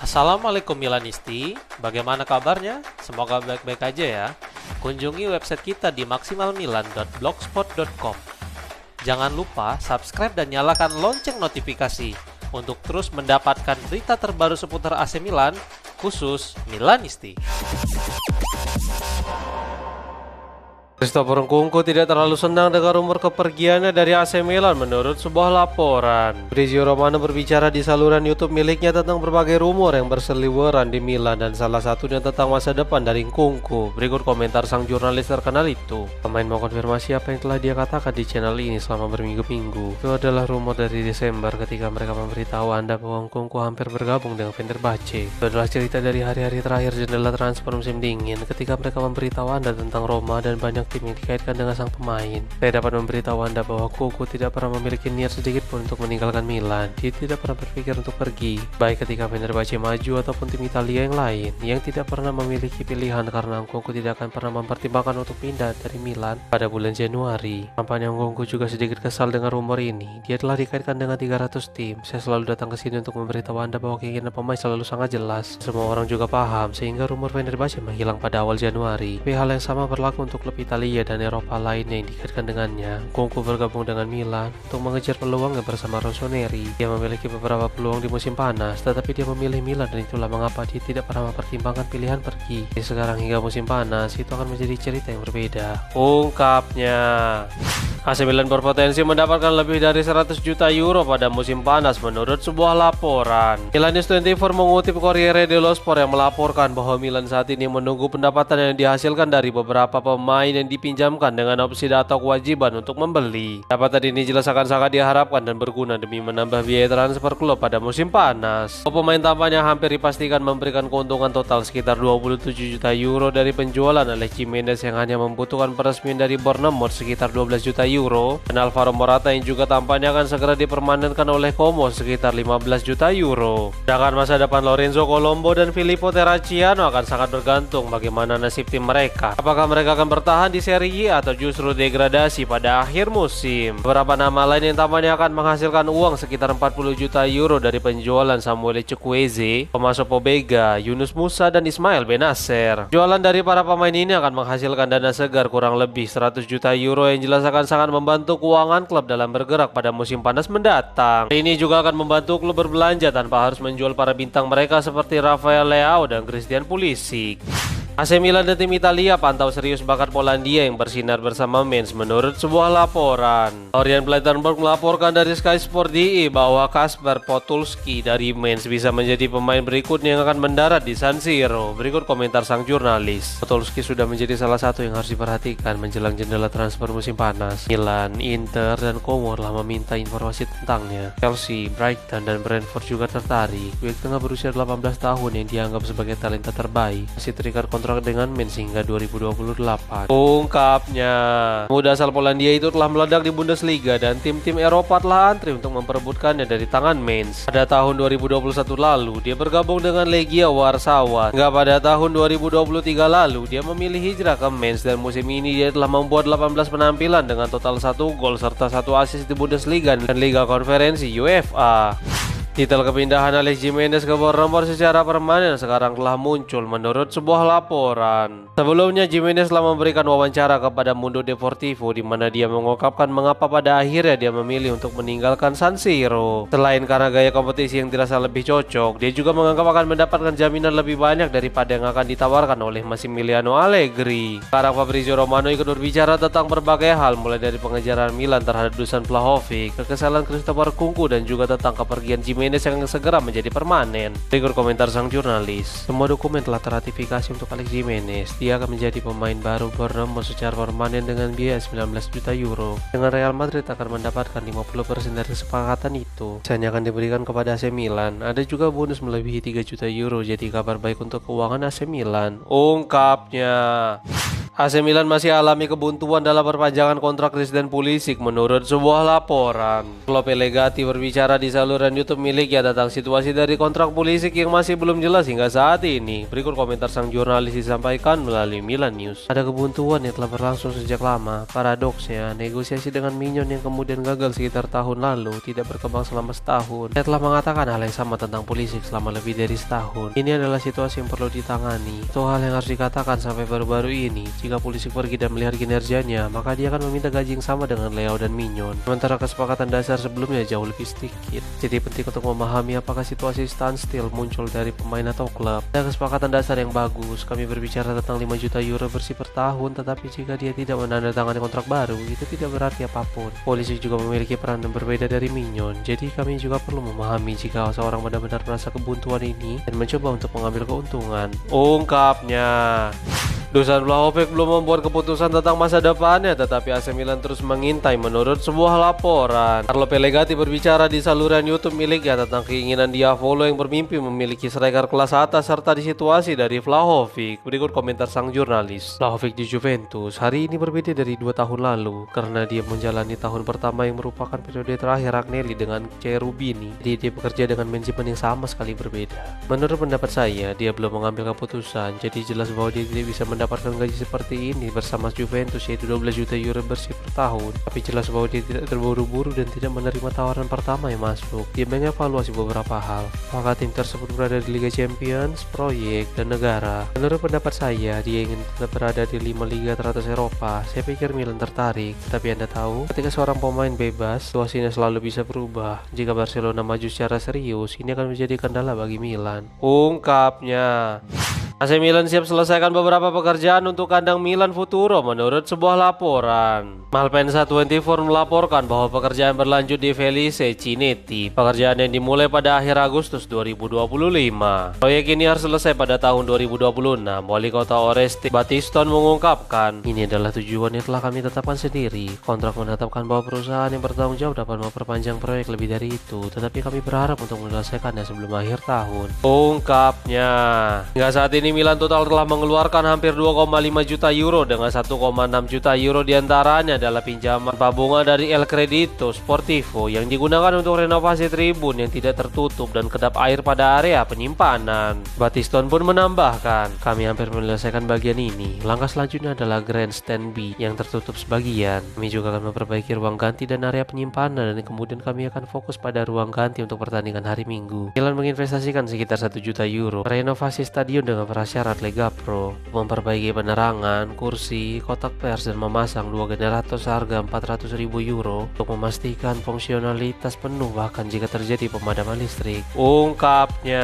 Assalamualaikum Milanisti, bagaimana kabarnya? Semoga baik-baik aja ya. Kunjungi website kita di maksimalmilan.blogspot.com. Jangan lupa subscribe dan nyalakan lonceng notifikasi untuk terus mendapatkan berita terbaru seputar AC Milan, khusus Milanisti. Christopher Nkunku tidak terlalu senang dengan rumor kepergiannya dari AC Milan menurut sebuah laporan. Fabrizio Romano berbicara di saluran YouTube miliknya tentang berbagai rumor yang berseliweran di Milan dan salah satunya tentang masa depan dari Nkunku. Berikut komentar sang jurnalis terkenal itu. Pemain mau konfirmasi apa yang telah dia katakan di channel ini selama berminggu-minggu. Itu adalah rumor dari Desember ketika mereka memberitahu Anda bahwa Nkunku hampir bergabung dengan Fenerbahce. Itu adalah cerita dari hari-hari terakhir jendela transfer musim dingin ketika mereka memberitahu Anda tentang Roma dan banyak tim yang dikaitkan dengan sang pemain. Saya dapat memberitahu Anda bahwa Nkunku tidak pernah memiliki niat sedikit pun untuk meninggalkan Milan. Dia tidak pernah berpikir untuk pergi, baik ketika Fenerbahce maju ataupun tim Italia yang lain, yang tidak pernah memiliki pilihan karena Nkunku tidak akan pernah mempertimbangkan untuk pindah dari Milan pada bulan Januari. Tampaknya Nkunku juga sedikit kesal dengan rumor ini. Dia telah dikaitkan dengan 300 tim. Saya selalu datang ke sini untuk memberitahu Anda bahwa keinginan pemain selalu sangat jelas. Semua orang juga paham, sehingga rumor Fenerbahce menghilang pada awal Januari. Tapi hal yang sama berlaku untuk klub Italia dan Eropa lainnya yang dikaitkan dengannya. Nkunku bergabung dengan Milan untuk mengejar peluangnya bersama Rossoneri. Dia memiliki beberapa peluang di musim panas, tetapi dia memilih Milan dan itulah mengapa dia tidak pernah mempertimbangkan pilihan pergi. Jadi sekarang hingga musim panas, itu akan menjadi cerita yang berbeda. Ungkapnya. AC Milan berpotensi mendapatkan lebih dari 100 juta euro pada musim panas menurut sebuah laporan. Milanis 24 mengutip Corriere dello Sport yang melaporkan bahwa Milan saat ini menunggu pendapatan yang dihasilkan dari beberapa pemain yang dipinjamkan dengan opsi atau kewajiban untuk membeli. Pendapatan ini jelas akan sangat diharapkan dan berguna demi menambah biaya transfer klub pada musim panas. Pemain tampaknya hampir dipastikan memberikan keuntungan total sekitar 27 juta euro dari penjualan oleh Gimenez yang hanya membutuhkan peresmian dari Bournemouth sekitar 12 juta euro dan Alvaro Morata yang juga tampaknya akan segera dipermanenkan oleh Como sekitar 15 juta euro. Sedangkan masa depan Lorenzo Colombo dan Filippo Terracciano akan sangat bergantung bagaimana nasib tim mereka. Apakah mereka akan bertahan di Serie A atau justru degradasi pada akhir musim? Beberapa nama lain yang tampaknya akan menghasilkan uang sekitar 40 juta euro dari penjualan Samuel Chukwueze, Tommaso Pobega, Yunus Musa dan Ismail Bennacer. Jualan dari para pemain ini akan menghasilkan dana segar kurang lebih 100 juta euro yang jelas akan sangat membantu keuangan klub dalam bergerak pada musim panas mendatang. Ini juga akan membantu klub berbelanja tanpa harus menjual para bintang mereka seperti Rafael Leao dan Christian Pulisic. AC Milan dan tim Italia pantau serius bakat Polandia yang bersinar bersama Mainz menurut sebuah laporan. Florian Plettenberg melaporkan dari Sky Sport DE bahwa Kasper Podolski dari Mainz bisa menjadi pemain berikutnya yang akan mendarat di San Siro. Berikut komentar sang jurnalis. Podolski sudah menjadi salah satu yang harus diperhatikan menjelang jendela transfer musim panas. Milan, Inter, dan Como telah meminta informasi tentangnya. Chelsea, Brighton, dan Brentford juga tertarik. Bek tengah berusia 18 tahun yang dianggap sebagai talenta terbaik masih terikat kontrak dengan Mainz hingga 2028. Ungkapnya, muda asal Polandia itu telah meledak di Bundesliga dan tim-tim Eropa telah antri untuk memperebutkannya dari tangan Mainz. Pada tahun 2021 lalu, dia bergabung dengan Legia Warsawa. Hingga pada tahun 2023 lalu, dia memilih hijrah ke Mainz dan musim ini dia telah membuat 18 penampilan dengan total 1 gol serta 1 assist di Bundesliga dan Liga Konferensi UEFA. Titel kepindahan Alex Gimenez ke Bournemouth secara permanen sekarang telah muncul menurut sebuah laporan. Sebelumnya Gimenez telah memberikan wawancara kepada Mundo Deportivo di mana dia mengungkapkan mengapa pada akhirnya dia memilih untuk meninggalkan San Siro. Selain karena gaya kompetisi yang dirasa lebih cocok, dia juga menganggap akan mendapatkan jaminan lebih banyak daripada yang akan ditawarkan oleh Massimiliano Allegri. Sekarang Fabrizio Romano ikut berbicara tentang berbagai hal mulai dari pengejaran Milan terhadap Dusan Vlahovic, kekesalan Christopher Nkunku dan juga tentang kepergian Gimenez yang segera menjadi permanen. Berikut komentar sang jurnalis. Semua dokumen telah terratifikasi untuk Alex Gimenez. Dia akan menjadi pemain baru Bournemouth secara permanen dengan biaya 19 juta euro. Dengan Real Madrid akan mendapatkan 50% dari kesepakatan itu. Sisanya akan diberikan kepada AC Milan. Ada juga bonus melebihi 3 juta euro. Jadi kabar baik untuk keuangan AC Milan. Ungkapnya. AC Milan masih alami kebuntuan dalam perpanjangan kontrak Christian Pulisic menurut sebuah laporan. Klub Legati berbicara di saluran YouTube miliknya tentang situasi dari kontrak Pulisic yang masih belum jelas hingga saat ini. Berikut komentar sang jurnalis disampaikan melalui Milan News. Ada kebuntuan yang telah berlangsung sejak lama. Paradoksnya, negosiasi dengan Mignon yang kemudian gagal sekitar tahun lalu tidak berkembang selama setahun. Saya telah mengatakan hal yang sama tentang Pulisic selama lebih dari setahun. Ini adalah situasi yang perlu ditangani. Itu hal yang harus dikatakan sampai baru-baru ini. Jika Pulisic pergi dan melihat kinerjanya, maka dia akan meminta gaji yang sama dengan Leao dan Mignon. Sementara kesepakatan dasar sebelumnya jauh lebih sedikit. Jadi penting untuk memahami apakah situasi standstill muncul dari pemain atau klub. Ada kesepakatan dasar yang bagus. Kami berbicara tentang 5 juta euro bersih per tahun, tetapi jika dia tidak menandatangani kontrak baru, itu tidak berarti apapun. Pulisic juga memiliki peran yang berbeda dari Mignon. Jadi kami juga perlu memahami jika seorang benar-benar merasa kebuntuan ini dan mencoba untuk mengambil keuntungan. Ungkapnya. Dusan Vlahovic belum membuat keputusan tentang masa depannya, tetapi AC Milan terus mengintai menurut sebuah laporan. Carlo Pellegatti berbicara di saluran YouTube miliknya tentang keinginan Diavolo yang bermimpi memiliki striker kelas atas serta di situasi dari Vlahovic. Berikut komentar sang jurnalis. Vlahovic di Juventus hari ini berbeda dari 2 tahun lalu karena dia menjalani tahun pertama yang merupakan periode terakhir Agnelli dengan Cherubini. Jadi dia bekerja dengan manajemen yang sama sekali berbeda. Menurut pendapat saya, dia belum mengambil keputusan, jadi jelas bahwa dia tidak bisa mendapatkan gaji seperti ini bersama Juventus, yaitu 12 juta euro bersih per tahun. Tapi jelas bahwa dia tidak terburu-buru dan tidak menerima tawaran pertama yang masuk. Dia mengevaluasi beberapa hal, apakah tim tersebut berada di Liga Champions, proyek, dan negara. Menurut pendapat saya, dia ingin tetap berada di 5 liga teratas Eropa. Saya pikir Milan tertarik, tapi Anda tahu, ketika seorang pemain bebas, situasinya selalu bisa berubah. Jika Barcelona maju secara serius, ini akan menjadi kendala bagi Milan. Ungkapnya. AC Milan siap selesaikan beberapa pekerjaan untuk kandang Milan Futuro menurut sebuah laporan. Malpensa 24 melaporkan bahwa pekerjaan berlanjut di Felice Cinetti. Pekerjaan yang dimulai pada akhir Agustus 2025. Proyek ini harus selesai pada tahun 2026. Wali kota Oreste Battiston mengungkapkan, ini adalah tujuan yang telah kami tetapkan sendiri. Kontrak menetapkan bahwa perusahaan yang bertanggung jawab dapat memperpanjang proyek lebih dari itu, tetapi kami berharap untuk menyelesaikannya sebelum akhir tahun. Ungkapnya. Hingga saat ini Milan total telah mengeluarkan hampir 2,5 juta euro dengan 1,6 juta euro diantaranya adalah pinjaman tabungan dari El Credito Sportivo yang digunakan untuk renovasi tribun yang tidak tertutup dan kedap air pada area penyimpanan. Battiston pun menambahkan, kami hampir menyelesaikan bagian ini. Langkah selanjutnya adalah Grandstand B yang tertutup sebagian. Kami juga akan memperbaiki ruang ganti dan area penyimpanan, dan kemudian kami akan fokus pada ruang ganti untuk pertandingan hari Minggu. Milan menginvestasikan sekitar 1 juta euro renovasi stadion dengan syarat Lega Pro, memperbaiki penerangan, kursi, kotak pers, dan memasang 2 generator seharga 400.000 euro untuk memastikan fungsionalitas penuh bahkan jika terjadi pemadaman listrik. Ungkapnya.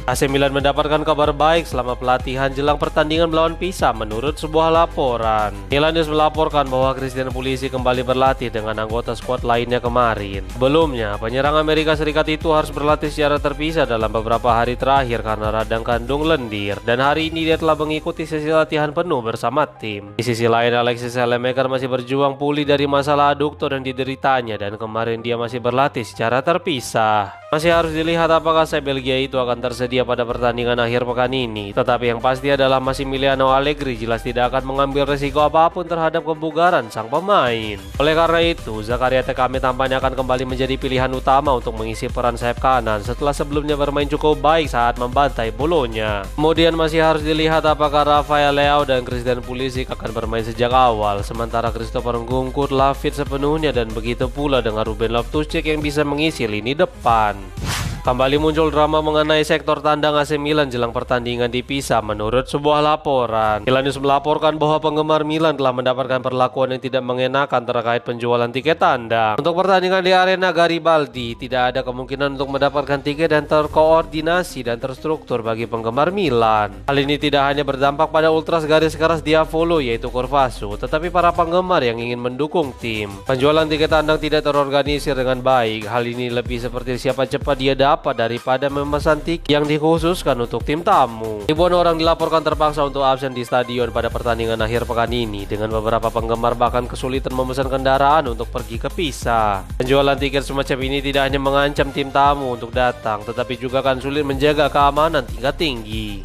AC Milan mendapatkan kabar baik selama pelatihan jelang pertandingan melawan Pisa menurut sebuah laporan. Milan News melaporkan bahwa Christian Pulisic kembali berlatih dengan anggota skuad lainnya kemarin. Sebelumnya, penyerang Amerika Serikat itu harus berlatih secara terpisah dalam beberapa hari terakhir karena radang kandung lendir, dan hari ini dia telah mengikuti sesi latihan penuh bersama tim. Di sisi lain, Alexis Salemaker masih berjuang pulih dari masalah aduktor yang dideritanya, dan kemarin dia masih berlatih secara terpisah. Masih harus dilihat apakah sayap Belgia itu akan tersedia pada pertandingan akhir pekan ini. Tetapi yang pasti adalah Massimiliano Allegri jelas tidak akan mengambil resiko apapun terhadap kebugaran sang pemain. Oleh karena itu, Zakaria Tekame tampaknya akan kembali menjadi pilihan utama untuk mengisi peran sayap kanan setelah sebelumnya bermain cukup baik saat membantai Bologna. Kemudian masih harus dilihat apakah Rafael Leao dan Christian Pulisic akan bermain sejak awal, sementara Christopher Nkunku telah fit sepenuhnya, dan begitu pula dengan Ruben Loftus-Cheek yang bisa mengisi lini depan. Kembali muncul drama mengenai sektor tandang AC Milan jelang pertandingan di Pisa menurut sebuah laporan. Milan News melaporkan bahwa penggemar Milan telah mendapatkan perlakuan yang tidak mengenakan terkait penjualan tiket tandang. Untuk pertandingan di Arena Garibaldi, tidak ada kemungkinan untuk mendapatkan tiket dan terkoordinasi dan terstruktur bagi penggemar Milan. Hal ini tidak hanya berdampak pada ultras garis keras Diavolo yaitu Corvaso, tetapi para penggemar yang ingin mendukung tim. Penjualan tiket tandang tidak terorganisir dengan baik. Hal ini lebih seperti siapa cepat dia daripada memesan tiket yang dikhususkan untuk tim tamu. Ribuan orang dilaporkan terpaksa untuk absen di stadion pada pertandingan akhir pekan ini, dengan beberapa penggemar bahkan kesulitan memesan kendaraan untuk pergi ke Pisa. Penjualan tiket semacam ini tidak hanya mengancam tim tamu untuk datang, tetapi juga akan sulit menjaga keamanan tingkat tinggi.